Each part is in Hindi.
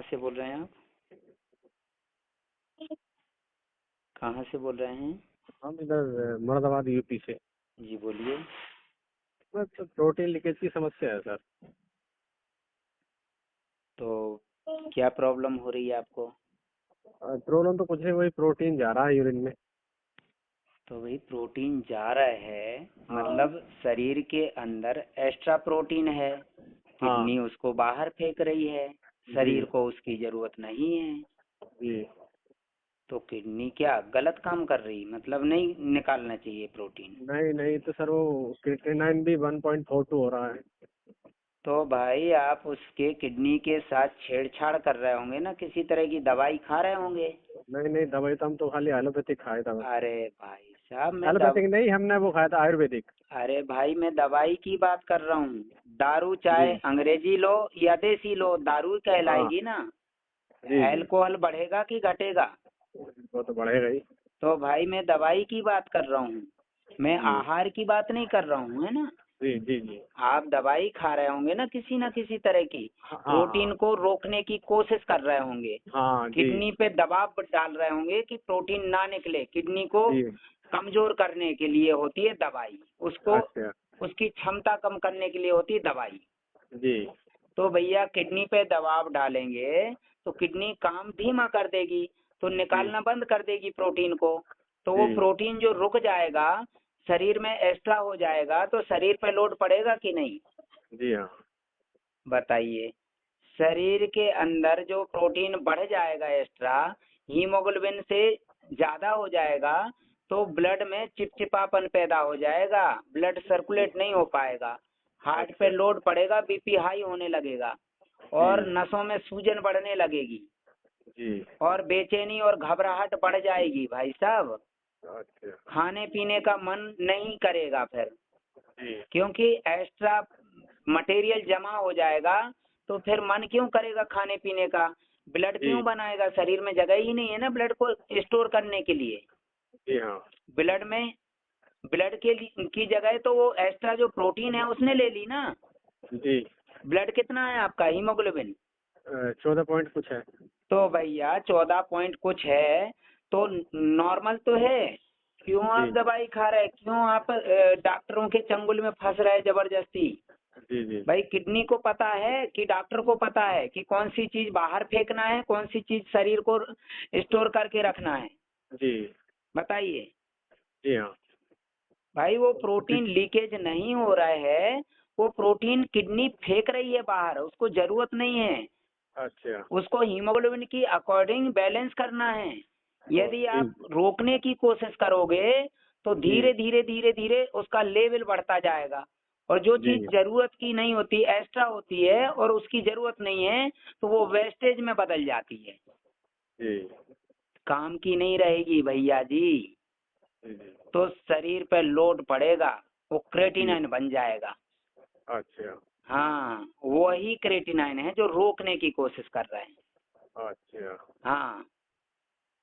से बोल रहे हैं आप? कहाँ से बोल रहे हैं? हम इधर मुरादाबाद यूपी से। जी बोलिए। बस प्रोटीन लीकेज की समस्या है सर। तो क्या प्रॉब्लम हो रही है आपको? प्रॉब्लम तो कुछ नहीं, वही प्रोटीन जा रहा है यूरिन में। तो वही प्रोटीन जा रहा है, हाँ मतलब शरीर के अंदर एक्स्ट्रा प्रोटीन है। हाँ। किडनी उसको बाहर फेंक रही है। जी शरीर को उसकी जरूरत नहीं है। जी। तो किडनी क्या गलत काम कर रही, मतलब नहीं निकालना चाहिए प्रोटीन? नहीं नहीं, तो सर वो क्रिएटिनिन भी 1.42 हो रहा है। तो भाई आप उसके किडनी के साथ छेड़छाड़ कर रहे होंगे ना, किसी तरह की दवाई खा रहे होंगे। नहीं नहीं, दवाई तो हम तो खाली एलोपैथिक खाया था बस। अरे भाई साहब एलोपैथिक नहीं, हमने वो खाया था आयुर्वेदिक। अरे भाई मैं दवाई की बात कर रहा हूँ। दारू चाहे जी। अंग्रेजी लो या देसी लो, दारू हाँ। कहलाएगी ना। जी जी। अल्कोहल बढ़ेगा कि घटेगा? वो तो बढ़ेगा ही। तो भाई मैं दवाई की बात कर रहा हूँ। मैं जी आहार की बात नहीं कर रहा हूँ, है ना। जी जी। जी। आप दवाई खा रहे होंगे ना किसी तरह की। हाँ प्रोटीन हाँ। को रोकने की कोशिश कर रहे होंगे। हाँ जी किडनी पे दबाव डाल रहे होंगे कि प्रोटीन ना निकले। किडनी को जी। कमजोर करने के लिए होती है दवाई। उसको अच्छा। उसकी क्षमता कम करने के लिए होती है दवाई। जी तो भैया किडनी पे दबाव डालेंगे तो किडनी काम धीमा कर देगी। तो जी निकालना बंद कर देगी प्रोटीन को। तो वो जी। प्रोटीन जो रुक जाएगा, शरीर में एक्स्ट्रा हो जाएगा, तो शरीर पे लोड पड़ेगा कि नहीं? जी हाँ। बताइए। शरीर के अंदर जो प्रोटीन बढ़ जाएगा एक्स्ट्रा, हीमोग्लोबिन से ज्यादा हो जाएगा, तो ब्लड में चिपचिपापन पैदा हो जाएगा। ब्लड सर्कुलेट नहीं हो पाएगा। हार्ट पे अच्छा। लोड पड़ेगा, बीपी हाई होने लगेगा। और जी नसों में सूजन बढ़ने लगेगी। जी। और बेचैनी और घबराहट बढ़ जाएगी भाई साहब। अच्छा। खाने पीने का मन नहीं करेगा फिर। जी क्योंकि एक्स्ट्रा मटेरियल जमा हो जाएगा। तो फिर मन क्यों करेगा खाने पीने का? ब्लड जी। क्यों बनाएगा? शरीर में जगह ही नहीं है ना ब्लड को स्टोर करने के लिए। जी हाँ। ब्लड में ब्लड की जगह तो वो एक्स्ट्रा जो प्रोटीन है उसने ले ली ना। जी। ब्लड कितना है आपका हीमोग्लोबिन? 14 पॉइंट कुछ है। तो भैया 14 पॉइंट कुछ है। तो नॉर्मल तो है। क्यों आप जी दवाई खा रहे हैं? क्यों आप डॉक्टरों के चंगुल में फंस रहे हैं जबरदस्ती? जी जी। भाई किडनी को पता है कि डॉक्टर को पता है कि कौन सी चीज बाहर फेंकना है, कौन सी चीज शरीर को स्टोर करके रखना है? जी। बताइए। जी हाँ। भाई वो जी। प्रोटीन लीकेज नहीं हो रहा है। वो प्रोटीन किडनी फेंक रही है बाहर, उसको जरूरत नहीं है। अच्छा। उसको हीमोग्लोबिन की अकॉर्डिंग बैलेंस करना है। यदि जी आप रोकने की कोशिश करोगे तो जी। धीरे धीरे धीरे धीरे उसका लेवल बढ़ता जाएगा। और जो चीज जी जरूरत की नहीं होती, एक्स्ट्रा होती है और उसकी जरूरत नहीं है, तो वो वेस्टेज में बदल जाती है। जी। काम की नहीं रहेगी भैया जी। जी जी। तो शरीर पे लोड पड़ेगा, वो जी। क्रेटिनाइन बन जाएगा। अच्छा। हाँ, वही क्रेटिनाइन है जो रोकने की कोशिश कर रहे हैं। अच्छा। हाँ।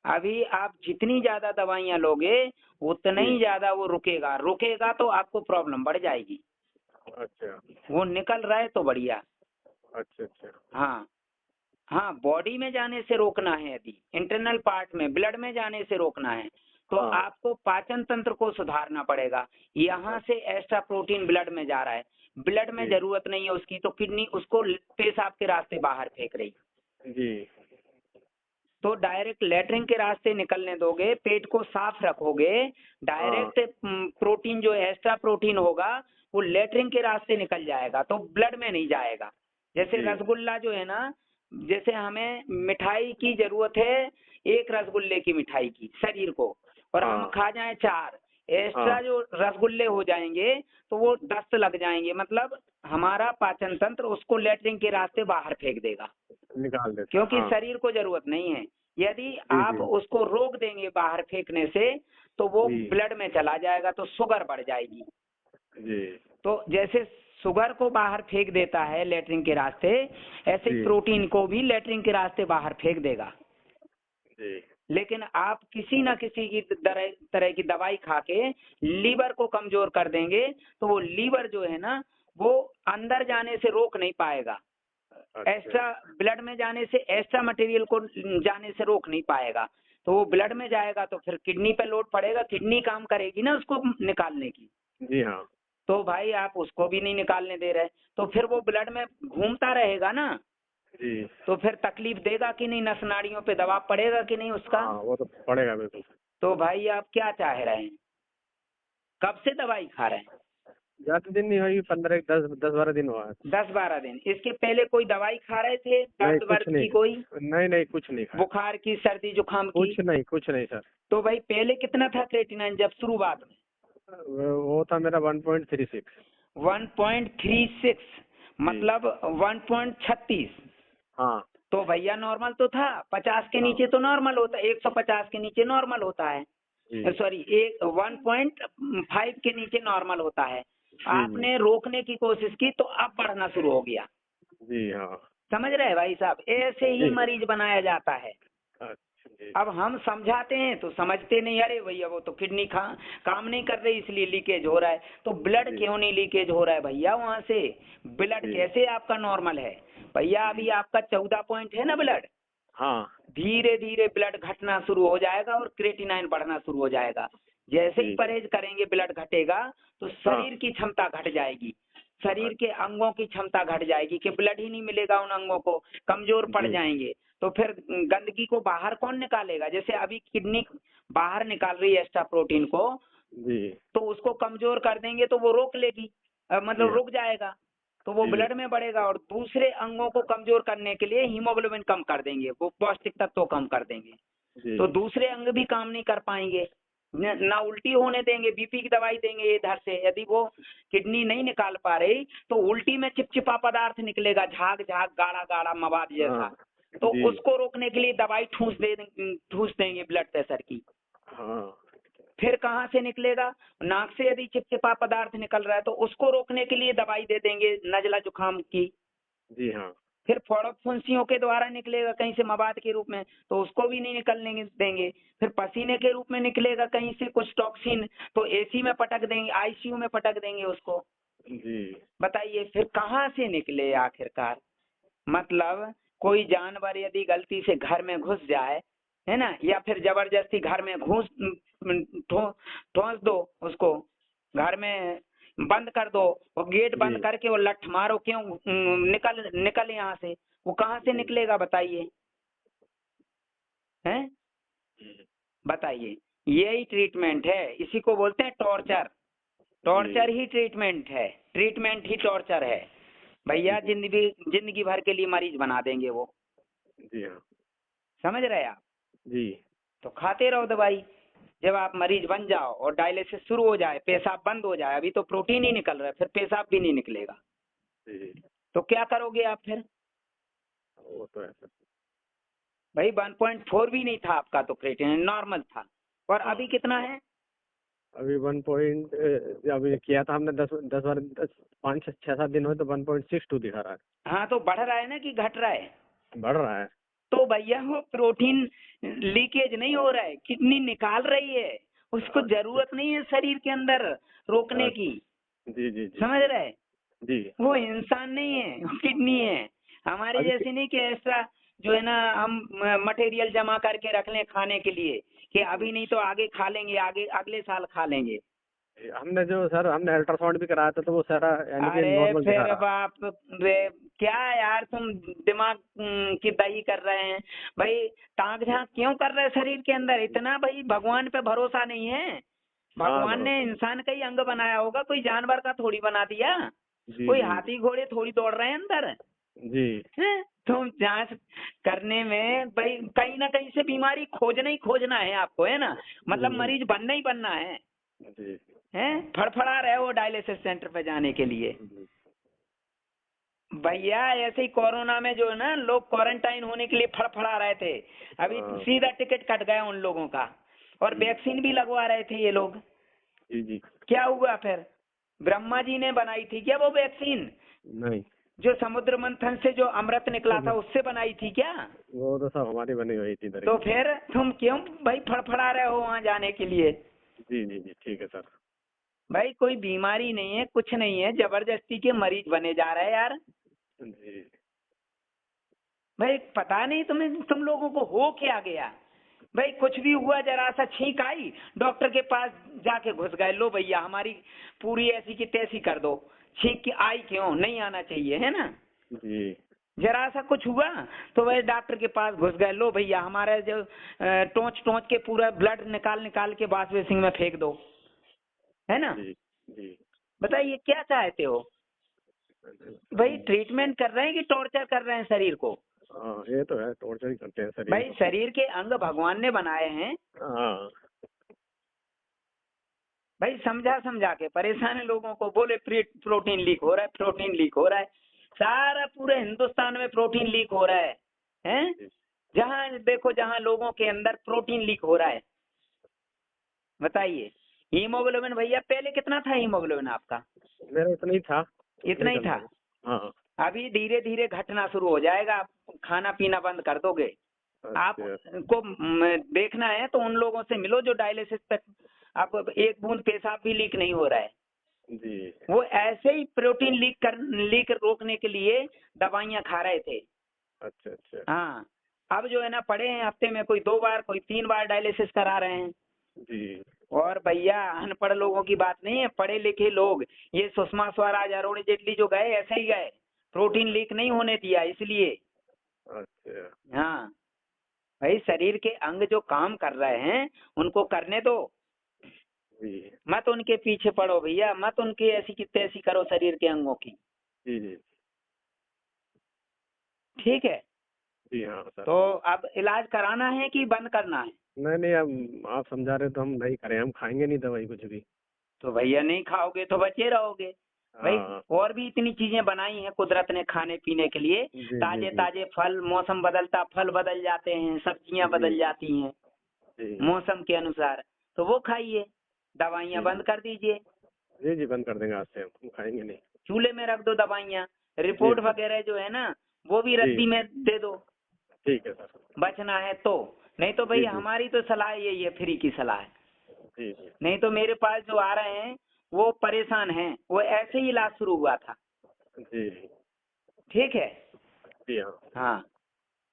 अभी आप जितनी ज्यादा दवाइयाँ लोगे उतना जी। ही ज्यादा वो रुकेगा। रुकेगा तो आपको प्रॉब्लम बढ़ जाएगी। अच्छा। वो निकल रहा है तो बढ़िया। अच्छा। अच्छा। हाँ। हाँ, बॉडी में जाने से रोकना है। यदि इंटरनल पार्ट में ब्लड में जाने से रोकना है तो हाँ। आपको पाचन तंत्र को सुधारना पड़ेगा। यहाँ से एक्स्ट्रा प्रोटीन ब्लड में जा रहा है, ब्लड में जी जरूरत नहीं है उसकी, तो किडनी उसको पेशाब के रास्ते बाहर फेंक रही। जी। तो डायरेक्ट लेटरिन के रास्ते निकलने दोगे, पेट को साफ रखोगे, हाँ डायरेक्ट प्रोटीन जो एक्स्ट्रा प्रोटीन होगा वो लेटरिन के रास्ते निकल जाएगा, तो ब्लड में नहीं जाएगा। जैसे जी। रसगुल्ला जो है ना, जैसे हमें मिठाई की जरूरत है, एक रसगुल्ले की मिठाई की शरीर को, और हम हाँ खा जाएं 4, हाँ। एक्स्ट्रा जो रसगुल्ले हो जाएंगे तो वो दस्त लग जाएंगे, मतलब हमारा पाचन तंत्र उसको लेटरिन के रास्ते बाहर फेंक देगा। निकाल देता है, क्योंकि हाँ। शरीर को जरूरत नहीं है। यदि जी आप जी। उसको रोक देंगे बाहर फेंकने से तो वो जी ब्लड में चला जाएगा, तो शुगर बढ़ जाएगी। जी। तो जैसे शुगर को बाहर फेंक देता है लेटरिन के रास्ते, ऐसे जी प्रोटीन को भी लेटरिन के रास्ते बाहर फेंक देगा। जी। लेकिन आप किसी न किसी की तरह की दवाई खा के लीवर को कमजोर कर देंगे, तो वो लीवर जो है ना वो अंदर जाने से रोक नहीं पाएगा। एक्स्ट्रा ब्लड में जाने से एक्स्ट्रा मटेरियल को जाने से रोक नहीं पाएगा। तो वो ब्लड में जाएगा तो फिर किडनी पे लोड पड़ेगा, किडनी काम करेगी ना उसको निकालने की। जी हाँ। तो भाई आप उसको भी नहीं निकालने दे रहे, तो फिर वो ब्लड में घूमता रहेगा ना, जी। तो फिर तकलीफ देगा कि नहीं, नस नाड़ियों पे दबाव पड़ेगा कि नहीं उसका। हाँ वो तो पड़ेगा बिल्कुल। तो भाई आप क्या चाह रहे हैं, कब से दवाई खा रहे हैं? ज्यादा दिन नहीं हुई, 10-12 दिन हुआ है। 10-12 दिन। इसके पहले कोई दवाई खा रहे थे नहीं दर्द कुछ वर्द नहीं। की कोई, नहीं कुछ नहीं खाया। बुखार की, सर्दी जुकाम की? कुछ नहीं सर। तो भाई पहले कितना था क्रेटिनाइन जब शुरुआत में? वो था मेरा 1.36। 1.36 मतलब 1.36। हाँ। तो भैया नॉर्मल तो था, 50 के हाँ। नीचे तो नॉर्मल होता है, 150 के नीचे नॉर्मल होता है, जी सॉरी 1.5 के नीचे नॉर्मल होता है। जी। आपने रोकने की कोशिश की तो अब बढ़ना शुरू हो गया। जी हाँ। समझ रहे हैं भाई साहब, ऐसे ही जी। मरीज बनाया जाता है। अच्छा जी। अब हम समझाते हैं तो समझते नहीं, अरे भैया वो तो किडनी काम नहीं कर रही इसलिए लीकेज हो रहा है। तो ब्लड जी। क्यों नहीं लीकेज हो रहा है भैया वहां से? ब्लड जी। कैसे आपका नॉर्मल है भैया? अभी आपका 14 पॉइंट है ना ब्लड, हाँ। धीरे धीरे ब्लड घटना शुरू हो जाएगा और क्रेटिनाइन बढ़ना शुरू हो जाएगा। जैसे ही जी। परहेज करेंगे ब्लड घटेगा तो शरीर की क्षमता घट जाएगी, शरीर के अंगों की क्षमता घट जाएगी कि ब्लड ही नहीं मिलेगा उन अंगों को, कमजोर पड़ जी। जाएंगे। तो फिर गंदगी को बाहर कौन निकालेगा? जैसे अभी किडनी बाहर निकाल रही है एक्स्ट्रा प्रोटीन को, जी। तो उसको कमजोर कर देंगे तो वो रोक लेगी, जी मतलब हाँ। रुक जाएगा, तो वो जी। ब्लड में बढ़ेगा। और दूसरे अंगों को कमजोर करने के लिए हीमोग्लोबिन कम कर देंगे, वो पौष्टिक तत्व कम कर देंगे, जी। तो दूसरे अंग भी काम नहीं कर पाएंगे, ना उल्टी होने देंगे, बीपी की दवाई देंगे इधर से। यदि वो किडनी नहीं निकाल पा रही तो उल्टी में चिपचिपा पदार्थ निकलेगा, झाग झाग गाढ़ा गाढ़ा मवाद जैसा, हाँ। तो जी। उसको रोकने के लिए दवाई ठूस देंगे ब्लड प्रेशर की। हाँ। फिर कहाँ से निकलेगा? नाक से यदि चिपचिपा पदार्थ निकल रहा है तो उसको रोकने के लिए दवाई दे देंगे नजला जुकाम की। जी हाँ। फिर फोड़क फुंसियों के द्वारा निकलेगा कहीं से मवाद के रूप में, तो उसको भी नहीं निकलने देंगे। फिर पसीने के रूप में निकलेगा कहीं से कुछ टॉक्सिन, तो एसी में पटक देंगे, आईसीयू में पटक देंगे उसको। जी। बताइए फिर कहाँ से निकले आखिरकार? मतलब कोई जानवर यदि गलती से घर में घुस जाए, है ना, या फिर जबरदस्ती घर में ठोंस दो उसको, घर में बंद कर दो, वो गेट बंद जी। करके वो लठ मारो, क्यों निकल निकल यहाँ से, वो कहाँ से जी। निकलेगा बताइए? हैं बताइए। यही ट्रीटमेंट है, इसी को बोलते हैं टॉर्चर। टॉर्चर ही ट्रीटमेंट है, ट्रीटमेंट ही टॉर्चर है भैया। जी। जिंदगी भर के लिए मरीज बना देंगे वो। जी हाँ। समझ रहे हैं आप? जी। तो खाते रहो दवाई, जब आप मरीज बन जाओ और डायलिसिस शुरू हो जाए, पेशाब बंद हो जाए, अभी तो प्रोटीन ही निकल रहा है, फिर पेशाब भी नहीं निकलेगा, जी। तो क्या करोगे आप फिर? वो तो है सर। भाई 1.4 भी नहीं था आपका तो क्रिएटिनिन नॉर्मल था, और हाँ। अभी कितना है? अभी अभी किया था हमने 5-6-7 दिन हुए तो 1.62 दिखा रहा है। हाँ तो बढ़ रहा है ना कि घट रहा है? बढ़ रहा है। तो भैया वो प्रोटीन लीकेज नहीं हो रहा है, किडनी निकाल रही है, उसको जरूरत नहीं है शरीर के अंदर रोकने की। जी जी जी। समझ रहे? जी। वो इंसान नहीं है, वो किडनी है। हमारे अभी जैसे नहीं कि ऐसा जो है ना हम मटेरियल जमा करके रख लें खाने के लिए कि अभी नहीं तो आगे खा लेंगे, आगे अगले साल खा लेंगे। हमने अल्ट्रासाउंड भी कराया था तो वो सारा यानी कि अरे नॉर्मल दिखा फिर रहा। बाप रे, क्या यार तुम दिमाग की दही कर रहे हैं भाई? ताक झांक क्यों कर रहे हैं शरीर के अंदर इतना? भाई भगवान पे भरोसा नहीं है? हाँ भगवान ने भरोसा। इंसान का ही अंग बनाया होगा, कोई जानवर का थोड़ी बना दिया। जी कोई जी हाथी घोड़े थोड़ी दौड़ रहे हैं अंदर। जी। हैं? तुम जांच करने में भाई कहीं ना कहीं से बीमारी खोजना ही खोजना है आपको, है ना, मतलब मरीज बनना ही बनना है। जी। हैं? फड़फड़ा रहे हो डायलिसिस सेंटर पे जाने के लिए। जी। भैया ऐसे ही कोरोना में जो है ना लोग क्वारंटाइन होने के लिए फड़फड़ा रहे थे, अभी हाँ। सीधा टिकट कट गया उन लोगों का, और वैक्सीन भी लगवा रहे थे ये लोग। जी जी। क्या हुआ फिर? ब्रह्मा जी ने बनाई थी क्या वो वैक्सीन? नहीं, जो समुद्र मंथन से जो अमृत निकला था उससे बनाई थी क्या? वो तो सब हमारी बनी हुई थी इधर तो की। फिर तुम क्यों भाई फड़फड़ा रहे हो वहां जाने के लिए? जी जी जी ठीक है सर। भाई कोई बीमारी नहीं है, कुछ नहीं है, जबरदस्ती के मरीज बने जा रहे हैं यार। जी। भाई पता नहीं तुम लोगों को हो क्या गया। भाई कुछ भी हुआ, जरा सा छींक आई, डॉक्टर के पास जाके घुस गए, लो भैया हमारी पूरी ऐसी की तैसी कर दो, छींक की आई क्यों, नहीं आना चाहिए, है ना। जी जरा सा कुछ हुआ तो वह डॉक्टर के पास घुस गए, लो भैया हमारा जो टोंच टोंच के पूरा ब्लड निकाल निकाल के वॉश बेसिन में फेंक दो, है ना। जी जी। बताइए क्या चाहते हो। भाई ट्रीटमेंट कर रहे हैं कि टॉर्चर कर रहे हैं शरीर को। हाँ ये तो है, टॉर्चर ही करते हैं शरीर भाई को। शरीर के अंग भगवान ने बनाए हैं। हाँ भाई समझा समझा के परेशान है लोगों को, बोले प्रोटीन लीक हो रहा है, प्रोटीन लीक हो रहा है। सारा पूरे हिंदुस्तान में प्रोटीन लीक हो रहा है, हैं? जी। जहाँ देखो जहाँ लोगों के अंदर प्रोटीन लीक हो रहा है। बताइए हीमोग्लोबिन भैया पहले कितना था हीमोग्लोबिन आपका। मेरा इतना ही था, इतना ही चलता था। है। हाँ। अभी धीरे धीरे घटना शुरू हो जाएगा, आप खाना पीना बंद कर दोगे। अच्छा। आपको देखना है तो उन लोगों से मिलो जो डायलिसिस तक, आपको एक बूंद पेशाब भी लीक नहीं हो रहा है। जी। वो ऐसे ही प्रोटीन लीक रोकने के लिए दवाइयां खा रहे थे। अच्छा अच्छा। हाँ, अब जो है ना पड़े हैं हफ्ते में कोई 2 बार कोई 3 बार डायलिसिस करा रहे हैं। जी और भैया अनपढ़ लोगों की बात नहीं है, पढ़े लिखे लोग, ये सुषमा स्वराज अरुण जेटली जो गए ऐसे ही गए, प्रोटीन लीक नहीं होने दिया इसलिए। अच्छा। हाँ भाई शरीर के अंग जो काम कर रहे हैं उनको करने दो, जी मत उनके पीछे पड़ो भैया, मत उनकी ऐसी की तैसी करो शरीर के अंगों की। जी जी। ठीक है, जी हाँ सर। तो अब इलाज कराना है कि बंद करना है। नहीं नहीं, अब आप समझा रहे तो हम नहीं करें, हम खाएंगे नहीं दवाई कुछ भी। तो भैया नहीं खाओगे तो बचे रहोगे। भाई हाँ। और भी इतनी चीजें बनाई हैं कुदरत ने खाने पीने के लिए, जी जी ताजे जी। ताजे फल, मौसम बदलता फल बदल जाते हैं, सब्जियां जी बदल जाती हैं जी मौसम के अनुसार, तो वो खाइए, दवाइयां जी। बंद कर दीजिए। जी जी, बंद कर देंगे आज से, हम खाएंगे नहीं। चूल्हे में रख दो दवाइयां, जी रिपोर्ट सर। वगैरह जो है ना वो भी जी रद्दी में दे दो, ठीक है सर। बचना है तो। नहीं तो जी भाई जी हमारी तो सलाह यही है, फ्री की सलाह है। जी जी नहीं तो मेरे पास जो आ रहे हैं वो परेशान हैं, वो ऐसे ही इलाज शुरू हुआ था। जी ठीक है। जी हाँ। हाँ